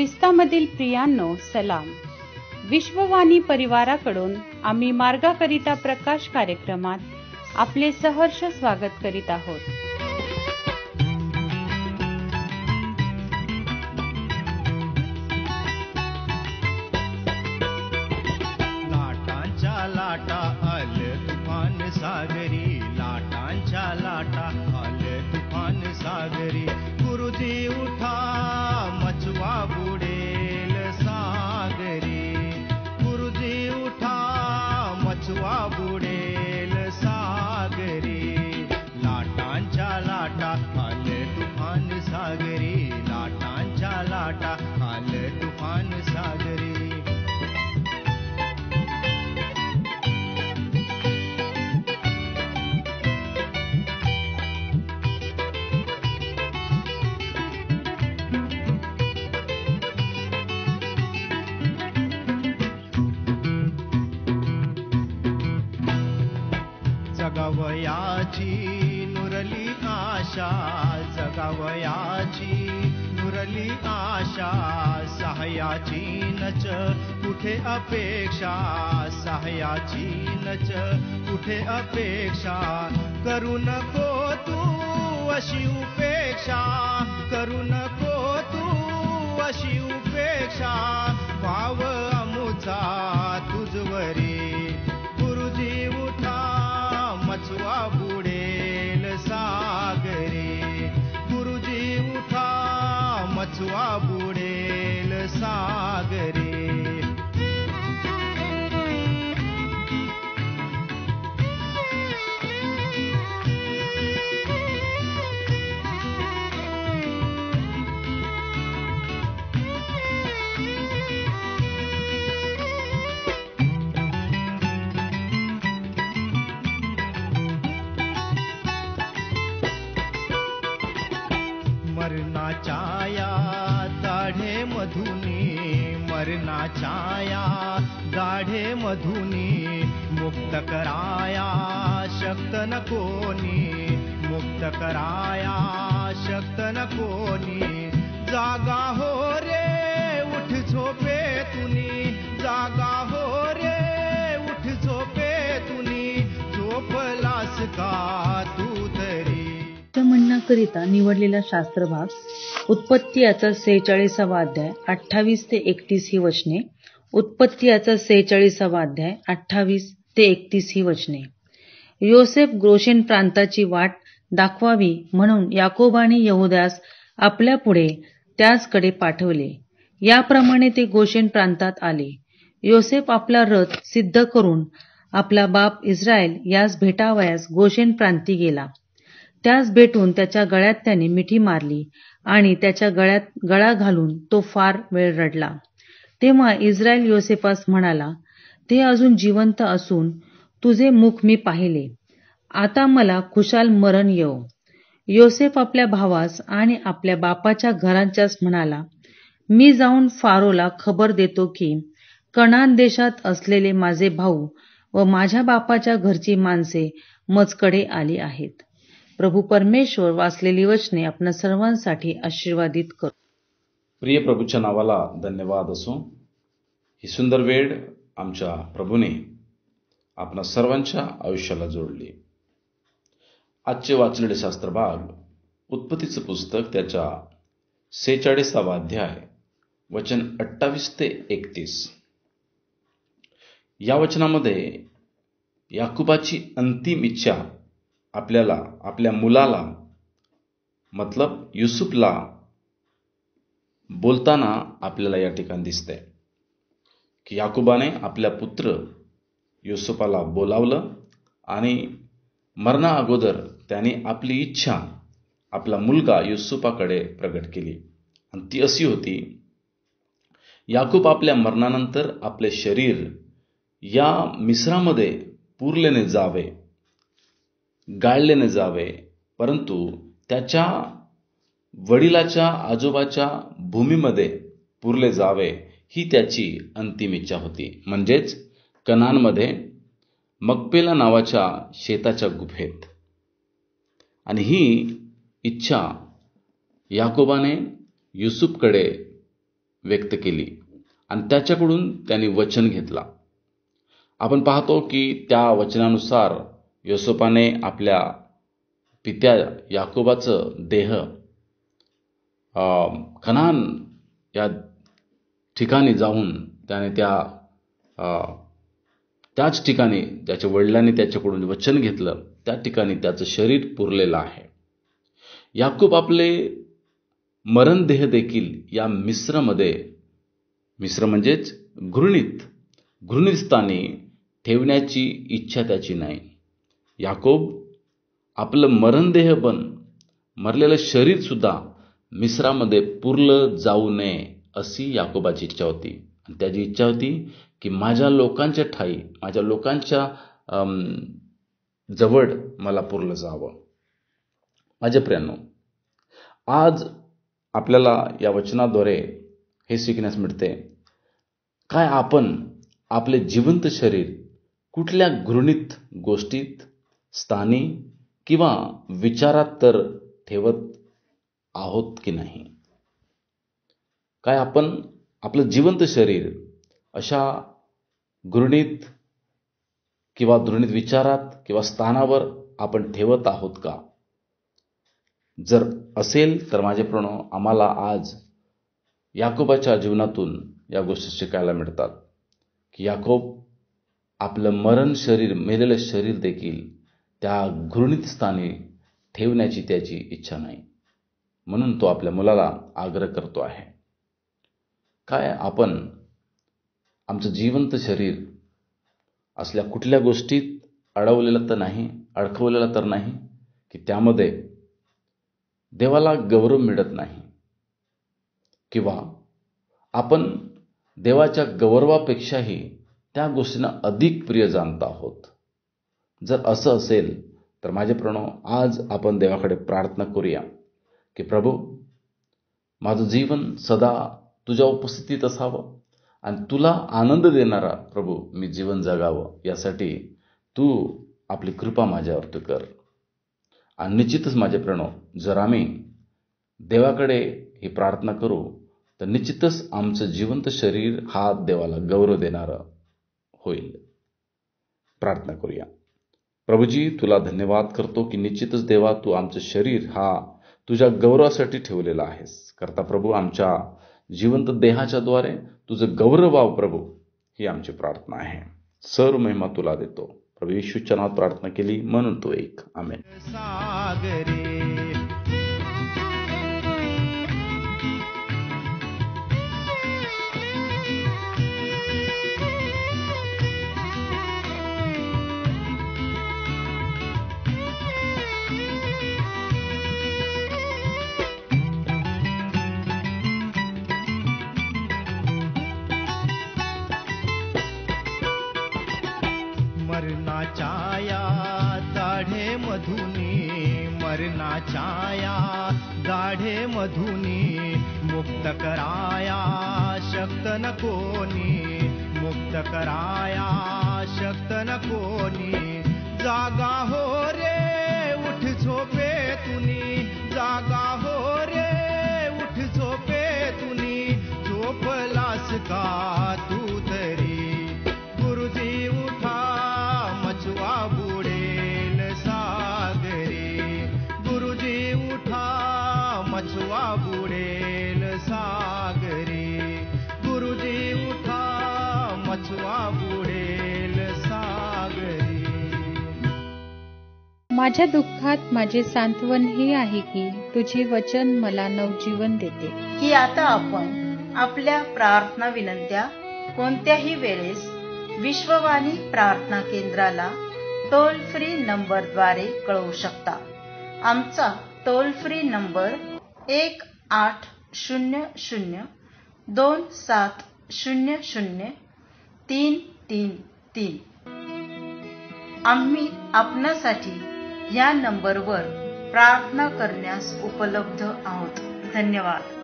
ख्रिस्तामधील प्रियांनो, सलाम. विश्ववाणी परिवाराकडून आम्ही मार्गाकरिता प्रकाश कार्यक्रमात आपले सहर्ष स्वागत करीत आहोत. लाटांच्या लाटा आले तुफान सागरी, लाटांच्या लाटा आले तुफान सागरी. गुरुजी उठा, मचवा बुडेल सागरी. गुरुजी उठा, मचवा बुडेल सागरी. लाटांच्या लाटा आले तुफान सागरी, लाटांच्या लाटा आले तुफान सागरी. जगावयाची नुरली आशा, जगावयाची नुरली आशा. सहाय्याची नच कुठे अपेक्षा, सहाय्याची नच कुठे अपेक्षा. करू नको तू अशी उपेक्षा, करू नको तू अशी उपेक्षा. भाव अमुचा तुझवरी. गुरुजी उठा, मचवा बुडेल सागरी. गुरुजी उठा, मचवा बुडेल सागरी. मरणाच्या या दाढे मधुनी, मरणाच्या या दाढे मधुनी. मुक्त कराया शक्त न कोणी, मुक्त कराया शक्त न कोणी. जागा हो रे उठ झोपे तुनी, जागा हो रे उठ झोपे तुनी. झोपलास का तू तरी. म्हणण्याकरिता निवडलेला शास्त्रभाग उत्पत्ती याचा 46 अध्याय 28 ते 31 ही वचने. उत्पत्ती याचा 46 अध्याय 28 ते 31 ही वचने. योसेफ गोशेन प्रांताची वाट दाखवावी म्हणून याकोबाने यहुदास आपल्या पुढे त्याचकडे पाठवले. याप्रमाणे ते गोशेन प्रांतात आले. योसेफ आपला रथ सिद्ध करून आपला बाप इस्रायल यास भेटावयास गोशेन प्रांती गेला. त्यास भेटून त्याच्या गळ्यात त्याने मिठी मारली आणि त्याच्या गळ्यात गळा घालून तो फार वेळ रडला. तेव्हा इस्रायल योसेफास म्हणाला, ते अजून जिवंत असून तुझे मुख मी पाहिले. आता मला खुशाल मरण येवो. योसेफ आपल्या भावास आणि आपल्या बापाच्या घरांच्यास म्हणाला, मी जाऊन फारोला खबर देतो की कनान देशात असलेले माझे भाऊ व माझ्या बापाच्या घरची माणसे मजकडे आली आहेत. प्रभू परमेश्वर वाचलेली वचने आपल्या सर्वांसाठी आशीर्वादित करो. प्रिय प्रभूच्या नावाला धन्यवाद असो. ही सुंदर वेळ आमच्या प्रभूने आपणा सर्वांच्या आयुष्याला जोडली. आजचे वाचलेले शास्त्रभाग उत्पत्तीचं पुस्तक त्याच्या 46 अध्याय वचन 28 ते 31. या वचनामध्ये याकुबाची अंतिम इच्छा आपल्याला आपल्या मुलाला मतलब युसुफला बोलताना आपल्याला या ठिकाणी दिसते की याकुबाने आपल्या पुत्र युसुफाला बोलावलं आणि मरणा अगोदर त्याने आपली इच्छा आपला मुलगा युसुफाकडे प्रगट केली. आणि ती अशी होती, याकूब आपल्या मरणानंतर आपले शरीर या मिस्रामध्ये पुरलेने जावे, गाळलेने जावे, परंतु त्याच्या वडिलाच्या आजोबाच्या भूमीमध्ये पुरले जावे ही त्याची अंतिम इच्छा होती. म्हणजेच कनानमध्ये मकपेला नावाच्या शेताच्या गुफेत. आणि ही इच्छा याकोबाने युसुफकडे व्यक्त केली आणि त्याच्याकडून त्यांनी वचन घेतला. आपण पाहतो की त्या वचनानुसार योसेपाने आपल्या पित्या याकोबाचं देह कनान या ठिकाणी जाऊन त्याने त्याच ठिकाणी ज्याच्या वडिलांनी त्याच्याकडून वचन घेतलं त्या ठिकाणी त्याचं शरीर पुरलेलं आहे. याकूब आपले मरणदेह देखील या मिस्र म्हणजेच घृणित स्थानी ठेवण्याची इच्छा त्याची नाही. याकूब आपलं मरणदेह मरलेलं शरीर सुद्धा मिस्रामध्ये पुरलं जाऊ नये अशी याकोबाची इच्छा होती. आणि त्याची इच्छा होती की माझ्या लोकांच्या ठाई, माझ्या लोकांच्या जवळ मला पुरलं जावं. माझ्या प्रियांनो, आज आपल्याला या वचनाद्वारे हे शिकण्यास मिळते, काय आपण आपले जिवंत शरीर कुठल्या घृणित गोष्टीत, स्थानी किंवा विचारात तर ठेवत आहोत की नाही? काय आपण आपलं जिवंत शरीर अशा घृणित विचारात किंवा स्थानावर आपण ठेवत आहोत का? जर असेल तर माझे प्रणव, आम्हाला आज याकोबाच्या जीवनातून या गोष्टी शिकायला मिळतात की याकोब आपलं मेलेलं शरीर देखील त्या घृणित स्थानी ठेवण्याची त्याची इच्छा नाही. म्हणून तो आपल्या मुलाला आग्रह करतो आहे, काय आपण आमचं जिवंत शरीर असल्या कुठल्या गोष्टीत अडकवलेलं तर नाही की त्यामध्ये देवाला गौरव मिळत नाही, किंवा आपण देवाच्या गौरवापेक्षाही त्या गोष्टींना अधिक प्रिय जाणत आहोत? जर असं असेल तर माझे प्रणव, आज आपण देवाकडे प्रार्थना करूया की प्रभू, माझं जीवन सदा तुझ्या उपस्थितीत असावं आणि तुला आनंद देणारा प्रभू मी जीवन जगावं, यासाठी तू आपली कृपा माझ्यावर कर. आणि निश्चितच माझे प्रणव, जर आम्ही देवाकडे ही प्रार्थना करू तर निश्चितच आमचं जिवंत शरीर हा देवाला गौरव देणारं होईल. प्रार्थना करूया. प्रभूजी, तुला धन्यवाद करतो की निश्चितच देवा, तू आमचं शरीर हा तुझ्या गौरवासाठी ठेवलेला आहेस. करता प्रभू, आमच्या जिवंत देहाच्या द्वारे तुझं गौरव व्हावं प्रभू, ही आमची प्रार्थना आहे. सर्व महिमा तुला देतो. प्रभू येशूच्या नावात प्रार्थना केली म्हणून तो एक. आमेन. मरणाच्या गाढे मधुनी मुक्त कराया शक्त न कोणी, मुक्त कराया शक्त न कोणी. जागा हो रे उठ झोपे तुनी, जागा हो रे उठ झोपे तुनी. झोपलास का तू तरी, गुरुजी उठा मचवा बुडेल सागरी. गुरुजी उठा मचवा बुडेल सागरी. गुरुजी उठा मचवा बुडेल सागरी. माझ्या दुःखात माझे सांत्वन हे आहे की तुझे वचन मला नवजीवन देते. की आता आपण आपल्या प्रार्थना विनंत्या कोणत्याही वेळेस विश्ववाणी प्रार्थना केंद्राला टोल फ्री नंबरद्वारे कळवू शकता. आमचा टोल फ्री नंबर 1-800-2700-333. आम्ही आपणासाठी या नंबरवर प्रार्थना करण्यास उपलब्ध आहोत. धन्यवाद.